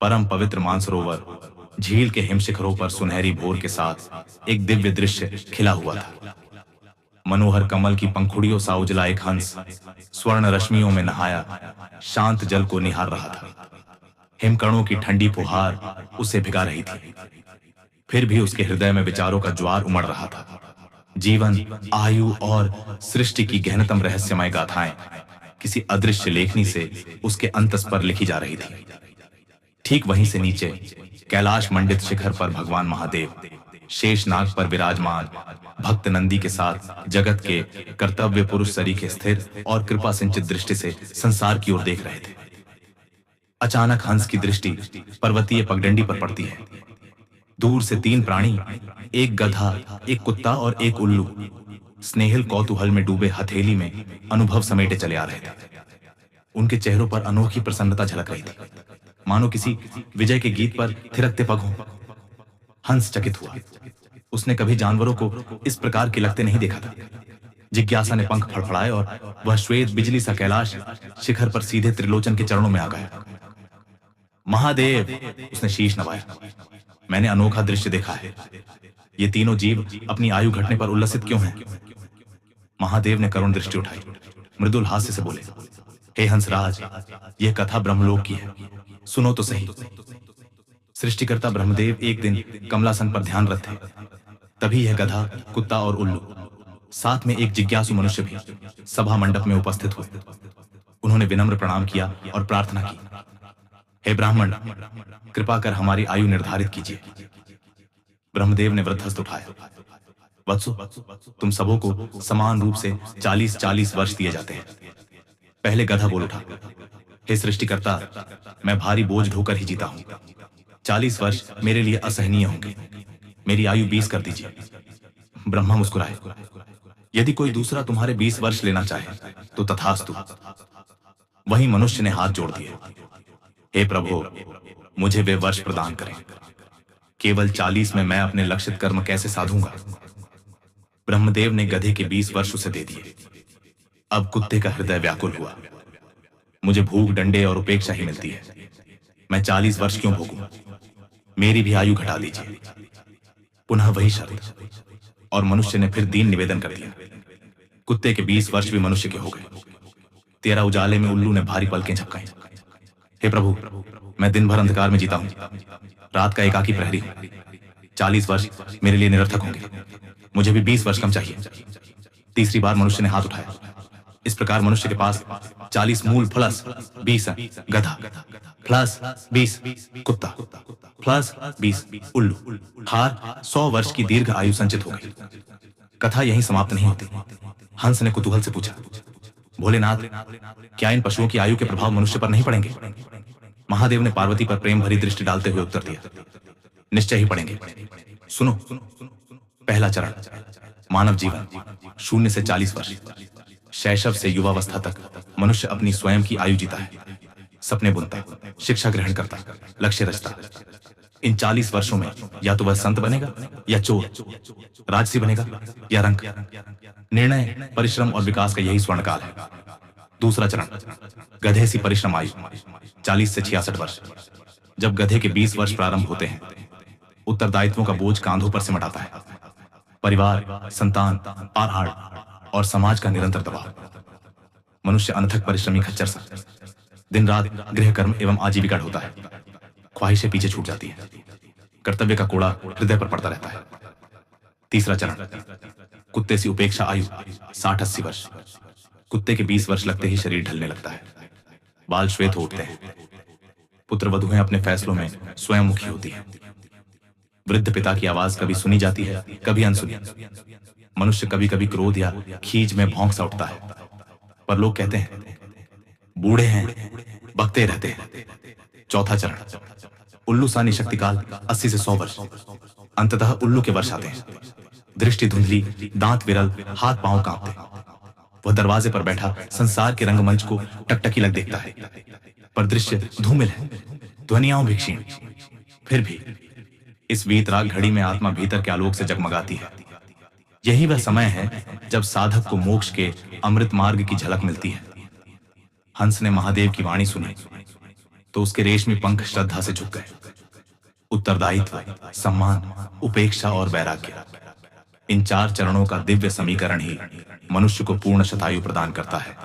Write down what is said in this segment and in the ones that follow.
परम पवित्र मानसरोवर झील के हिमशिखरों पर सुनहरी भोर के साथ एक दिव्य दृश्य खिला हुआ था। मनोहर कमल की पंखुड़ियों सा उजला एक हंस स्वर्ण रश्मियों में नहाया शांत जल को निहार रहा था। हिमकणों की ठंडी फुहार उसे भिगा रही थी, फिर भी उसके हृदय में विचारों का ज्वार उमड़ रहा था। जीवन, आयु और सृष्टि की गहनतम रहस्यमय गाथाएं किसी अदृश्य लेखनी से उसके अंतस पर लिखी जा रही थी। ठीक वहीं से नीचे कैलाश मंडित शिखर पर भगवान महादेव शेषनाग पर विराजमान भक्त नंदी के साथ जगत के कर्तव्य पुरुष सरीखे स्थिर और कृपा सिंचित दृष्टि से संसार की ओर देख रहे थे। अचानक हंस की दृष्टि पर्वतीय पगडंडी पर पड़ती है। दूर से तीन प्राणी, एक गधा, एक कुत्ता और एक उल्लू, स्नेहिल कौतूहल में डूबे हथेली में अनुभव समेटे चले आ रहे थे। उनके चेहरों पर अनोखी प्रसन्नता झलक रही थी, मानो किसी विजय के गीत पर थिरकते पग हों। हंस चकित हुआ। उसने कभी जानवरों को इस प्रकार किलकते नहीं देखा था। जिज्ञासा ने पंख फड़फड़ाए और वह श्वेत बिजली सा कैलाश शिखर पर सीधे त्रिलोचन के चरणों में आ गया। महादेव, उसने शीश नवाया, मैंने अनोखा दृश्य देखा है। ये तीनों जीव अपनी आयु घटने पर उल्लसित क्यों हैं? महादेव ने करुण दृष्टि उठाई, मृदुल हास्य से बोले, हे हंसराज, यह कथा ब्रह्मलोक की है, सुनो तो सही। सृष्टिकर्ता ब्रह्मदेव एक दिन कमलासन पर ध्यानरत थे। तभी यह गधा, कुत्ता और उल्लू, साथ में एक जिज्ञासु मनुष्य भी सभा मंडप में उपस्थित हुए। उन्होंने विनम्र प्रणाम किया और प्रार्थना की, हे ब्राह्मण, कृपा कर हमारी आयु निर्धारित कीजिए। ब्रह्मदेव ने वृद्धस्थ उठाया, वत्सो, तुम सबों को समान रूप से 40-40 वर्ष दिए जाते हैं। पहले गधा बोल उठा, हे सृष्टिकर्ता, मैं भारी बोझ ढोकर ही जीता हूं। 40 वर्ष मेरे लिए असहनीय होंगे, मेरी आयु 20 कर दीजिए। ब्रह्मा मुस्कुराए, यदि कोई दूसरा तुम्हारे 20 वर्ष लेना चाहे तो तथास्तु। वहीं मनुष्य ने हाथ जोड़ दिए, हे प्रभु, मुझे वे वर्ष प्रदान करें। केवल 40 में मैं अपने लक्षित कर्म कैसे साधूंगा? ब्रह्मदेव ने गधे के 20 वर्ष उसे दे दिए। अब कुत्ते का हृदय व्याकुल हुआ, मुझे भूख, डंडे और उपेक्षा ही मिलती है, मैं 40 वर्ष क्यों भोगूं? मेरी भी आयु घटा दीजिए। पुनः वही शर्त, और मनुष्य ने फिर दीन निवेदन कर दिया। कुत्ते के 20 वर्ष भी मनुष्य के हो गए। तेरा उजाले में उल्लू ने भारी पलकें झपकाई, हे प्रभु, मैं दिन भर अंधकार में जीता हूं, रात का एकाकी प्रहरी हूं। 40 वर्ष मेरे लिए निरर्थक होंगे, मुझे भी 20 वर्ष कम चाहिए। तीसरी बार मनुष्य ने हाथ उठाया। इस प्रकार मनुष्य के पास 40 मूल प्लस 20 गधा प्लस 20 कुत्ता प्लस 20 उल्लू, हार 100 वर्ष की दीर्घ आयु संचित हो गई। कथा यहीं समाप्त नहीं होती। हंस ने कुतूहल से पूछा, भोलेनाथ, क्या इन पशुओं की आयु के प्रभाव मनुष्य पर नहीं पड़ेंगे? महादेव ने पार्वती पर प्रेम भरी दृष्टि डालते हुए उत्तर दिया, निश्चय ही पड़ेंगे। सुनो, पहला चरण, मानव जीवन 0 से 40 वर्ष। शैशव से युवावस्था तक मनुष्य अपनी स्वयं की आयु जीता है, सपने बुनता, शिक्षा ग्रहण करता, लक्ष्य रचता। इन 40 वर्षों में या तो वह संत बनेगा या चोर, राजसी बनेगा या रंक। निर्णय, परिश्रम और विकास का यही स्वर्णकाल है। दूसरा चरण, गधे सी परिश्रम आयु 40 से 66 वर्ष। जब गधे के 20 वर्ष प्रारंभ होते हैं, उत्तरदायित्वों का बोझ कांधों पर सिमट आता है। परिवार, संतान, आहार और समाज का निरंतर दबाव। मनुष्य अनथक परिश्रमी खच्चर सा दिन रात गृह कर्म एवं आजीविका ढोता है। ख्वाहिशें पीछे छूट जाती है, कर्तव्य का कोड़ा हृदय पर पड़ता रहता है। तीसरा चरण, कुत्ते सी उपेक्षा आयु 60-80 वर्ष। कुत्ते के 20 वर्ष लगते ही शरीर ढलने लगता है, बाल श्वेत हो उठते हैं। पुत्र वधुएं अपने फैसलों में स्वयं मुखी होती है। वृद्ध पिता की आवाज कभी सुनी जाती है, कभी अनसुनी। मनुष्य कभी कभी क्रोध या खींच में भौंक सा उठता है, पर लोग कहते हैं बूढ़े हैं, बकते रहते हैं। चौथा चरण, उल्लू सा निशक्तिकाल 80 से 100 वर्ष। अंततः उल्लू के वर्ष आते हैं। दृष्टि धुंधली, दांत विरल, हाथ पांव कांपते। वह दरवाजे पर बैठा संसार के रंगमंच को टकटकी लग देखता है, पर दृश्य धूमिल है, ध्वनियां भी क्षीण। फिर भी इस वीतराग घड़ी में आत्मा भीतर के आलोक से जगमगाती है। यही वह समय है जब साधक को मोक्ष के अमृत मार्ग की झलक मिलती है। हंस ने महादेव की वाणी सुनी, तो उसके रेशमी पंख श्रद्धा से झुक गए। उत्तरदायित्व, सम्मान, उपेक्षा और वैराग्य, इन 4 चरणों का दिव्य समीकरण ही मनुष्य को पूर्ण शतायु प्रदान करता है।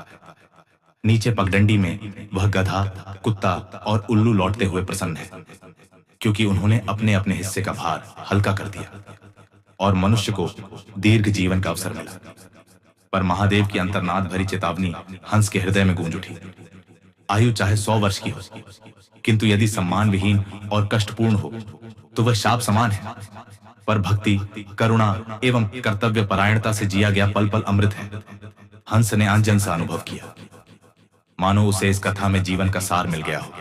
नीचे पगडंडी में वह गधा, कुत्ता और उल्लू लौटते हुए प्रसन्न है, क्योंकि उन्होंने अपने अपने हिस्से का भार हल्का कर दिया और मनुष्य को दीर्घ जीवन का अवसर मिला। पर महादेव की अंतर्नाद भरी चेतावनी हंस के हृदय में गूंज उठी। आयु चाहे 100 वर्ष की हो, किंतु यदि सम्मान विहीन और कष्टपूर्ण हो तो वह शाप समान है। पर भक्ति, करुणा एवं कर्तव्य परायणता से जिया गया पल पल अमृत है। हंस ने आंजन सा अनुभव किया, मानो उसे इस कथा में जीवन का सार मिल गया हो।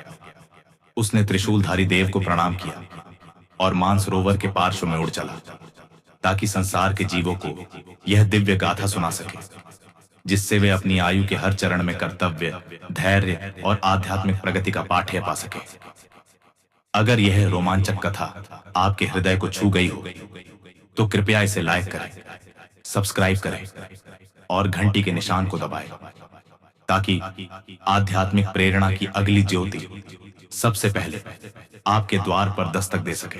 उसने त्रिशूलधारी देव को प्रणाम किया और मानसरोवर के पार्श्व में उड़ चला, ताकि संसार के जीवों को यह दिव्य गाथा सुना सके, जिससे वे अपनी आयु के हर चरण में कर्तव्य, धैर्य और आध्यात्मिक प्रगति का पाठ्य पा सके। अगर यह रोमांचक कथा आपके हृदय को छू गई हो तो कृपया इसे लाइक करें, सब्सक्राइब करें और घंटी के निशान को दबाएं, ताकि आध्यात्मिक प्रेरणा की अगली ज्योति सबसे पहले आपके द्वार पर दस्तक दे सके।